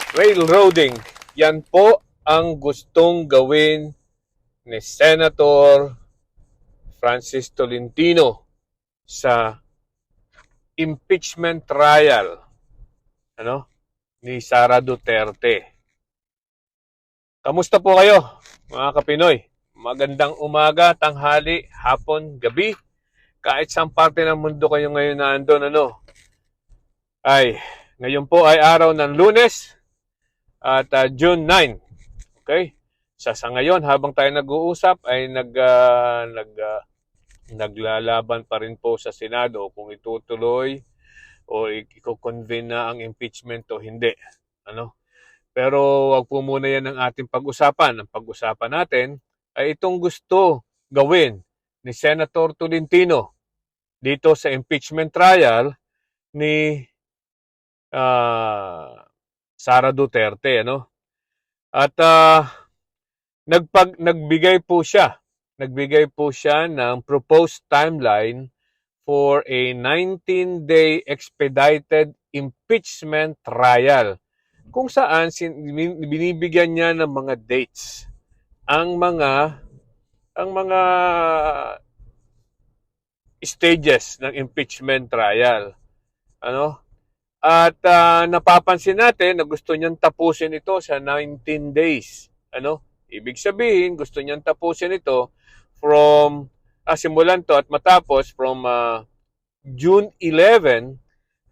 Railroading. Yan po ang gustong gawin ni Senator Francis Tolentino sa impeachment trial ni Sara Duterte. Kamusta po kayo, mga Kapinoy? Magandang umaga, tanghali, hapon, gabi. Kahit saan parte ng mundo kayo ngayon na andon, ngayon po ay araw ng Lunes at June 9. Okay? Sa ngayon, habang tayo nag-uusap, ay naglalaban pa rin po sa Senado kung itutuloy o i-convene na ang impeachment o hindi. Pero wag po muna yan ang ating pag-usapan. Ang pag-usapan natin ay itong gusto gawin ni Senator Tolentino dito sa impeachment trial ni Sara Duterte. At nagbigay po siya ng proposed timeline for a 19-day expedited impeachment trial kung saan binibigyan niya ng mga dates ang mga stages ng impeachment trial. At napapansin natin na gusto niyang tapusin ito sa 19 days. Ibig sabihin, gusto niyang tapusin ito from simulan to at matapos from June 11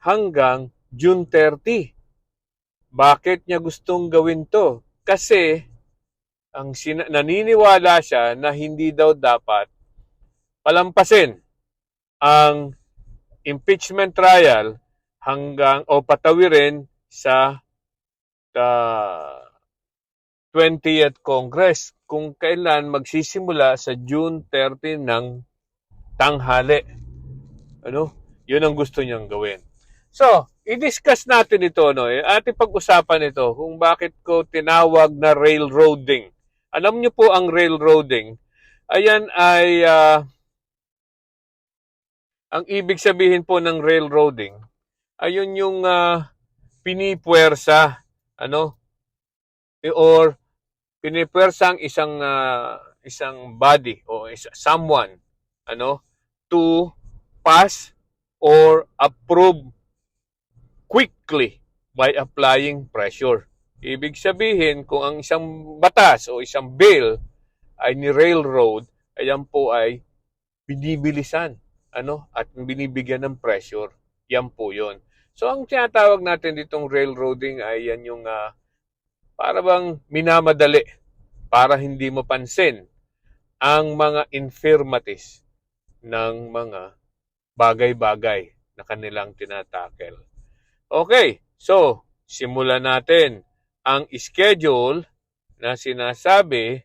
hanggang June 30. Bakit niya gustong gawin to? Kasi naniniwala siya na hindi daw dapat palampasin ang impeachment trial hanggang o patawirin sa 20th Congress kung kailan magsisimula sa June 30 ng tanghali. Yun ang gusto niyang gawin. So, i-discuss natin ito, ating pag-usapan ito kung bakit ko tinawag na railroading. Alam niyo po ang railroading, ayan ay ang ibig sabihin po ng railroading, ayun yung pinipuwersa, or pinipuwersa ang isang body o someone, to pass or approve quickly by applying pressure. Ibig sabihin, kung ang isang batas o isang bill ay ni railroad, ayan po ay binibilisan, at binibigyan ng pressure. Yan po yun. So, ang tinatawag natin ditong railroading ay yan yung para bang minamadali para hindi mapansin ang mga infirmities ng mga bagay-bagay na kanilang tinatakel. Okay, so simulan natin ang schedule na sinasabi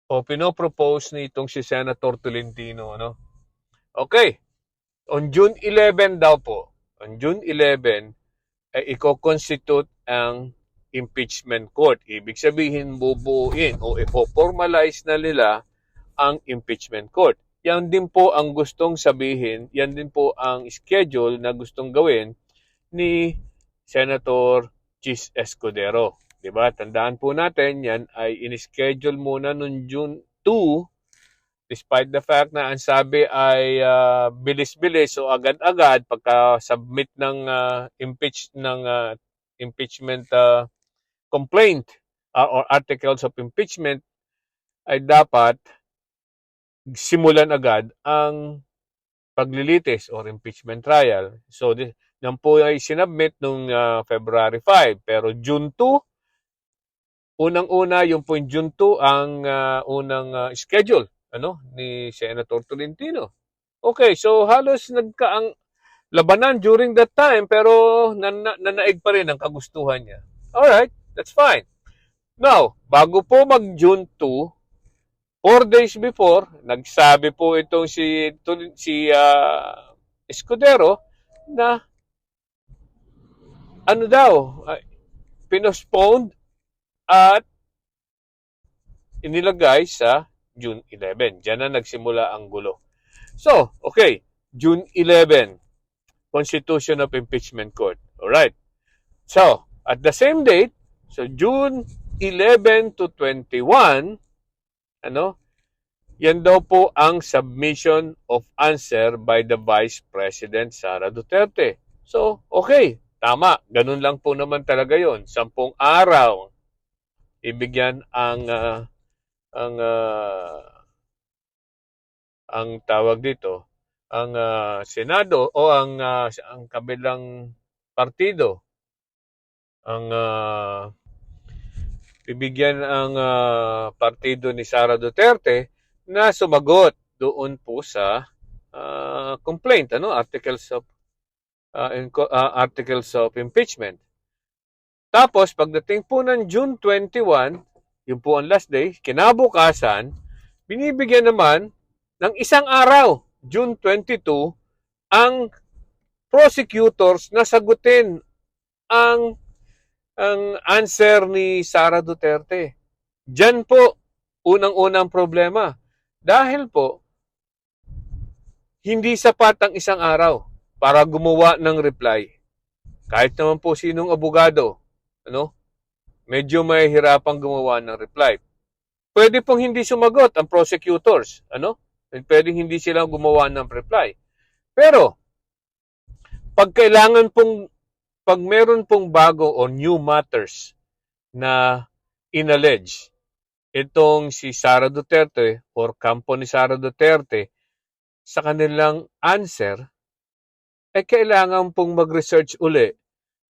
o pinopropose nitong si Senator Tolentino. Okay, on June 11 daw po, on June 11, ay i-constitute ang impeachment court. Ibig sabihin, bubuuin o i-formalize na nila ang impeachment court. Yan din po ang gustong sabihin, yan din po ang schedule na gustong gawin ni Senator Chis Escudero. Diba? Tandaan po natin, yan ay in-schedule muna noong June 2, despite the fact na ang sabi ay bilis-bilis o agad-agad pagka-submit ng impeachment complaint or articles of impeachment ay dapat simulan agad ang paglilitis or impeachment trial. So, yan po ay sinubmit noong February 5. Pero June 2, unang-una, yung po yung June 2 ang unang schedule ni Senator Tolentino. Okay, so halos nagkaang labanan during that time pero nanaig pa rin ang kagustuhan niya. Alright, that's fine. Now, bago po mag-June 2, 4 days before, nagsabi po itong si Escudero na pinospone at inilagay sa June 11. Diyan na nagsimula ang gulo. So, okay, June 11, Constitution of Impeachment Court. Alright. So, at the same date, so June 11 to 21, yan daw po ang submission of answer by the Vice President Sara Duterte. So, okay, tama. Ganun lang po naman talaga yon. 10 araw ibigyan ang tawag dito, ang Senado o ang kabilang partido ang bibigyan ang partido ni Sara Duterte na sumagot doon po sa complaint, articles of impeachment. Tapos pagdating po ng June 21, yun po ang last day, kinabukasan, binibigyan naman ng isang araw, June 22, ang prosecutors na sagutin ang answer ni Sara Duterte. Diyan po, unang-unang problema. Dahil po, hindi sapat ang isang araw para gumawa ng reply. Kahit naman po sinong abogado, medyo mahihirapang gumawa ng reply. Pwede pong hindi sumagot ang prosecutors, Pwede hindi sila gumawa ng reply. Pero, pag meron pong bago o new matters na inallege itong si Sara Duterte or kampo ni Sara Duterte sa kanilang answer, ay kailangan pong mag-research uli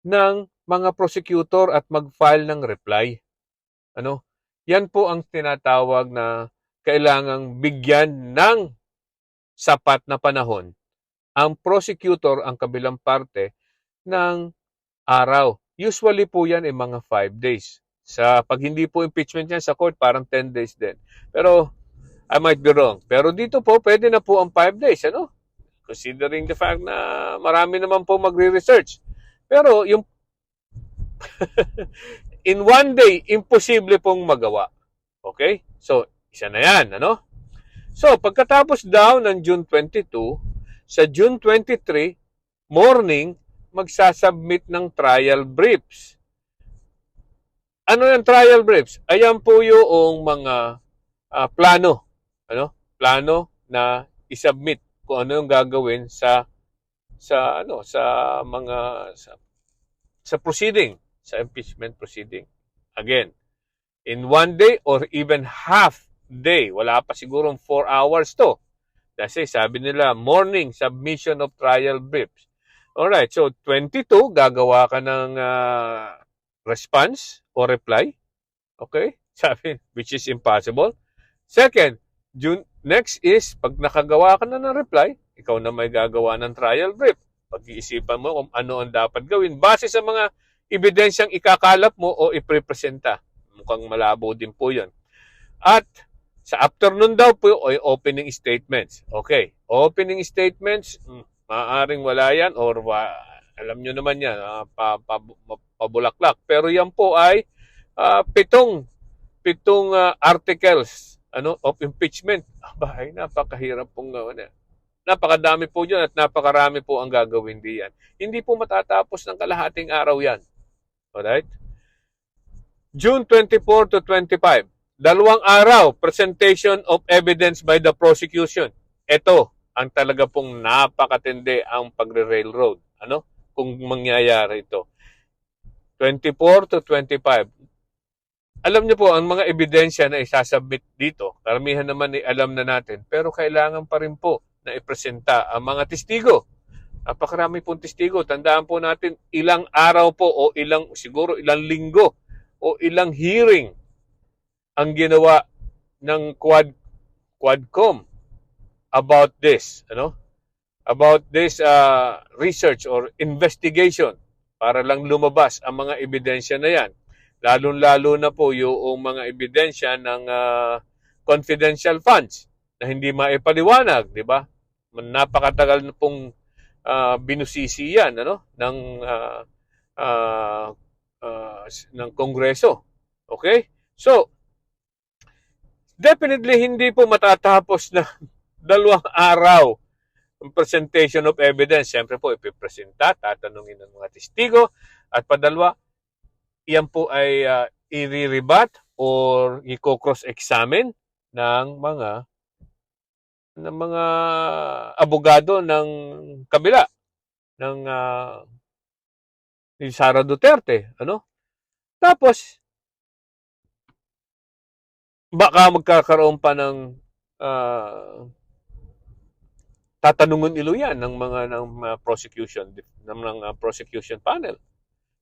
ng mga prosecutor at mag-file ng reply. Yan po ang tinatawag na kailangang bigyan ng sapat na panahon ang prosecutor, ang kabilang parte, ng araw. Usually po yan ay mga 5 days. Pag hindi po impeachment yan sa court, parang 10 days din. Pero, I might be wrong. Pero dito po, pwede na po ang 5 days, Considering the fact na marami naman po magre-research. Pero, yung in one day, imposible pong magawa. Okay? So, isa na yan, So, pagkatapos daw ng June 22, sa June 23, morning, magsasubmit ng trial briefs. Ano yung trial briefs? Ayan po yung mga plano. Plano na isubmit kung ano yung gagawin sa proceeding, sa impeachment proceeding. Again, in one day or even half day, wala pa sigurong 4 hours to. Kasi sabi nila, morning submission of trial briefs. Alright, so 22, gagawa ka ng response or reply. Okay? Sabi, which is impossible. Second, next is, pag nakagawa ka na ng reply, ikaw na may gagawa ng trial brief. Pag-iisipan mo kung ano ang dapat gawin base sa mga ebidensyang ikakalap mo o iprepresenta. Mukhang malabo din po yun. At sa afternoon daw po ay opening statements. Okay, opening statements, maaaring wala yan or alam nyo naman yan, pabulaklak. Pero yan po ay pitong articles of impeachment. Ay, napakahirap pong napakadami po dyan at napakarami po ang gagawin diyan. Hindi po matatapos ng kalahating araw yan. Alright? June 24 to 25. 2 araw, presentation of evidence by the prosecution. Ito ang talaga pong napakatindi ang pagre-railroad. Kung mangyayari ito. 24 to 25. Alam niyo po, ang mga ebidensya na isasubmit dito, karamihan naman alam na natin, pero kailangan pa rin po na ipresenta ang mga testigo. Napakarami pong testigo. Tandaan po natin, ilang araw po o siguro ilang linggo o ilang hearing ang ginawa ng Quadcom about this, about this research or investigation para lang lumabas ang mga ebidensya na yan. Lalong-lalo na po yung mga ebidensya ng confidential funds na hindi maipaliwanag, di ba? Napakatagal na pong binusisi yan, ng Kongreso. Okay? So, definitely hindi po matatapos na 2 araw Ang presentation of evidence, siyempre po, ipipresenta, tatanungin ng mga testigo, at padalwa, iyan po ay i-rebat or i-cross-examine ng mga abogado ng kabila ng ni Sara Duterte, ano? Tapos baka magkakaroon pa ng tatanungan yan ng prosecution prosecution panel.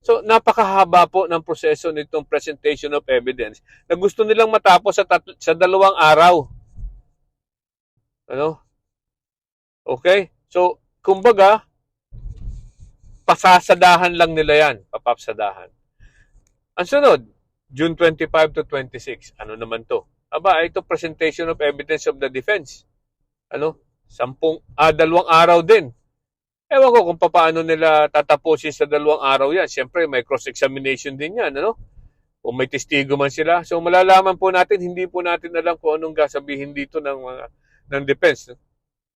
So napakahaba po ng proseso nitong presentation of evidence na gusto nilang matapos sa 2 araw. Ano? Okay? So kumbaga pasasadahan lang nila yan, papapsadahan. Ang sunod, June 25 to 26. Ano naman to? Aba, ito presentation of evidence of the defense. Ano? 2 araw din. Ewan ko kung paano nila tatapusin sa 2 araw yan. Siyempre, may cross-examination din yan. Ano? Kung may testigo man sila. So, malalaman po natin, hindi po natin alam kung anong sasabihin dito ng defense.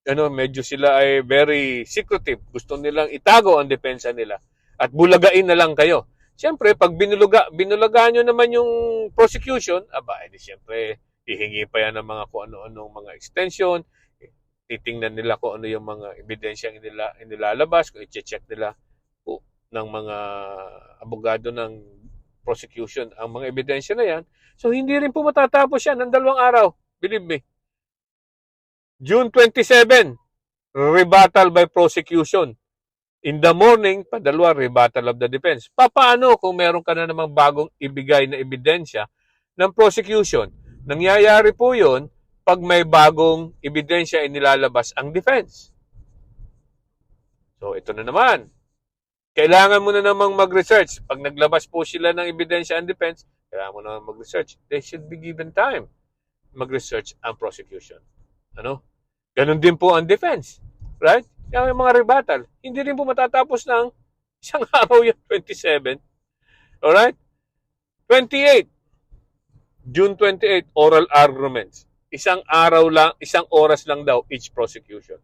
Ano, medyo sila ay very secretive. Gusto nilang itago ang depensa nila. At bulagain na lang kayo. Siyempre, pag binulagaan nyo naman yung prosecution, aba, edi siyempre, hihingi pa yan ng mga kung ano-anong mga extension, titingnan nila kung ano yung mga ebidensyang inilalabas, kung i-check nila po ng mga abogado ng prosecution ang mga ebidensya na yan. So, hindi rin po matatapos yan ng 2 araw. Believe me. June 27, rebuttal by prosecution. In the morning, padalwa, rebuttal of the defense. Paano kung meron ka na namang bagong ibigay na ebidensya ng prosecution? Nangyayari po yun pag may bagong ebidensya inilalabas ang defense. So, ito na naman. Kailangan mo na namang mag-research. Pag naglabas po sila ng ebidensya ang defense, kailangan mo na mag-research. They should be given time mag-research ang prosecution. Ano? Ganun din po ang defense. Right? Yung mga rebuttal, hindi rin po matatapos ng 1 araw yung 27. Alright? 28. June 28, oral arguments. 1 araw lang, 1 oras lang daw each prosecution.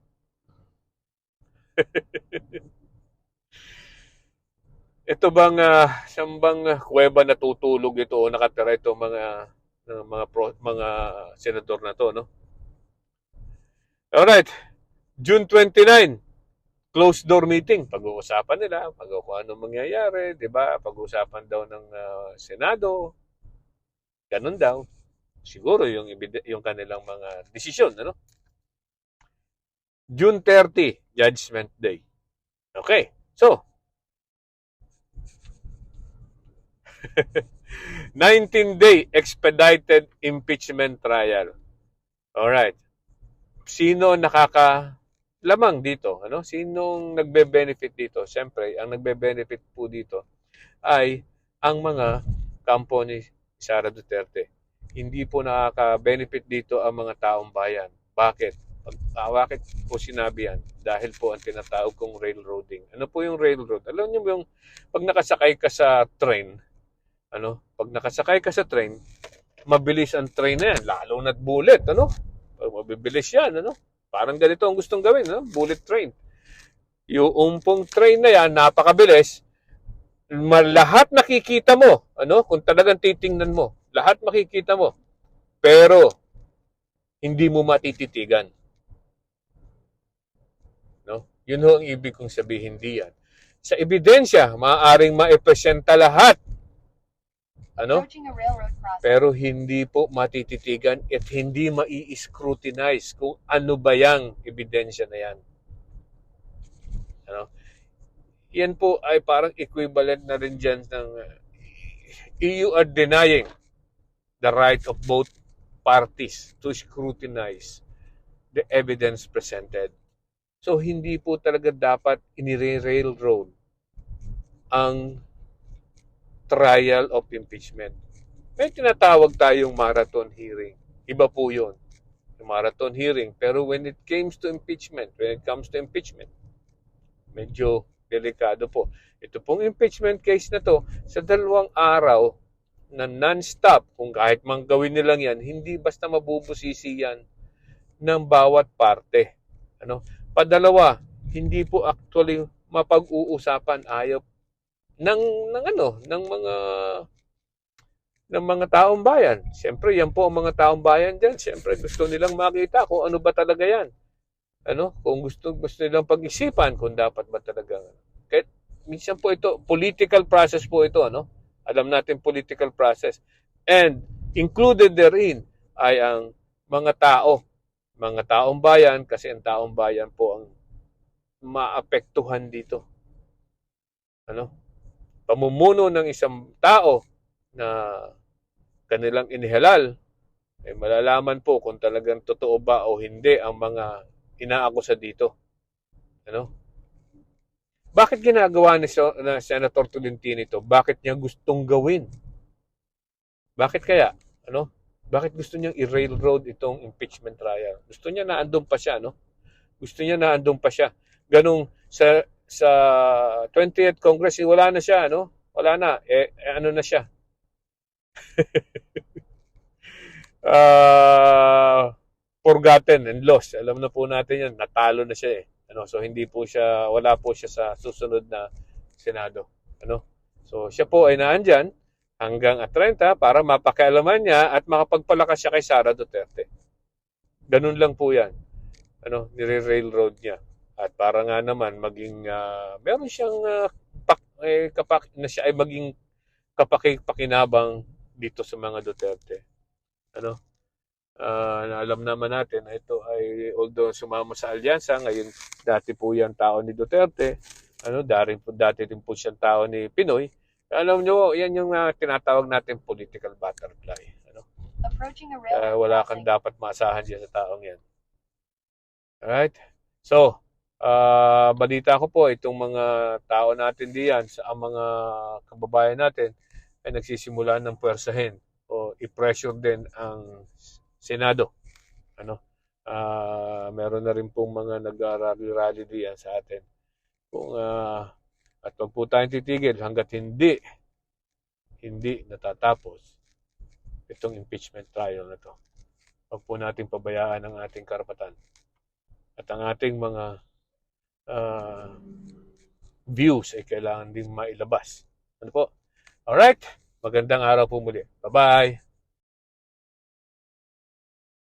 Ito bang saan bang kuweba natutulog ito o nakatira ito mga senador na to, no? Alright. June 29, closed door meeting. Pag-uusapan nila, kung ano mangyayari, di ba? Pag-uusapan daw ng Senado. Ganun daw. Siguro yung kanilang mga desisyon, ano? June 30, Judgment Day. Okay. So, 19-day expedited impeachment trial. Alright. Sino lamang dito, ano? Sinong nagbe-benefit dito? Siyempre, ang nagbe-benefit po dito ay ang mga kampo ni Sara Duterte. Hindi po nakaka-benefit dito ang mga taong bayan. Bakit? Bakit po sinabi yan? Dahil po ang tinatawag kong railroading. Ano po yung railroad? Alam niyo yung pag nakasakay ka sa train, ano? Pag nakasakay ka sa train, mabilis ang train na yan, lalo na't bullet, ano? Mabibilis yan, ano? Parang ganito ang gustong gawin, no? Bullet train. Yung pong train na yan, napakabilis. Lahat nakikita mo, ano? Kung talagang titingnan mo, lahat makikita mo. Pero, hindi mo matititigan. No? Yun ho ang ibig kong sabihin diyan. Sa ebidensya, maaaring maipresenta lahat. Ano? Pero hindi po matititigan at hindi mai-scrutinize kung ano ba yung ebidensya na yan. Ano? Yan po ay parang equivalent na rin dyan ng you are denying the right of both parties to scrutinize the evidence presented. So, hindi po talaga dapat inire-railroad ang trial of impeachment. May tinatawag tayong marathon hearing. Iba po yun. Yung marathon hearing. Pero when it comes to impeachment, medyo delikado po. Ito pong impeachment case na to, sa 2 araw na non-stop, kung kahit mang gawin nilang yan, hindi basta mabubusisi yan ng bawat parte. Ano? padalawa, hindi po actually mapag-uusapan ayaw ng ano, ng mga taong bayan. Siyempre, yan po ang mga taong bayan diyan. Siyempre, gusto nilang makita kung ano ba talaga yan. Ano, kung gusto nilang pag-isipan kung dapat ba talaga. Kahit minsan po ito, political process po ito, ano? Alam natin political process. And included therein ay ang mga taong bayan, kasi ang taong bayan po ang maapektuhan dito. Ano? Pamumuno ng isang tao na kanilang inihalal, ay malalaman po kung talagang totoo ba o hindi ang mga inaakusa dito. Ano? Bakit ginagawa ni Senator Tolentino ito? Bakit niya gustong gawin? Bakit kaya? Ano? Bakit gusto niyang i-railroad itong impeachment trial? Gusto niya na andun pa siya, no? Gusto niya na andun pa siya. Ganong sa 20th Congress, wala na siya, no? Wala na. Ano na siya? Forgotten and lost. Alam na po natin yan. Natalo na siya eh. Ano, so hindi po siya, wala po siya sa susunod na Senado. Ano? So siya po ay naandyan hanggang at 30 para mapakialaman niya at makapagpalakas siya kay Sara Duterte. Ganun lang po yan. Ano, nire-railroad niya. At para nga naman maging meron siyang na siya ay maging kapakipakinabang dito sa mga Duterte. Ano? Alam naman natin na ito ay although sumama sa alyansa, ngayon dati po yan tao ni Duterte, ano, dati din po siyang tao ni Pinoy. Alam nyo, yan yung tinatawag natin political butterfly. Ano? Wala kang dapat maasahan dyan sa taong yan. Alright? So, balita ko po, itong mga tao natin diyan, sa mga kababayan natin, ay nagsisimula ng puwersahin o i-pressure din ang Senado. Ano? Meron na rin pong mga nag-rally diyan sa atin. Kung at wag po tayong titigil hanggat hindi natatapos itong impeachment trial na to. Wag po nating pabayaan ang ating karapatan at ang ating mga views ay kailangan din mailabas. Ano po? Alright? Magandang araw po muli. Bye-bye!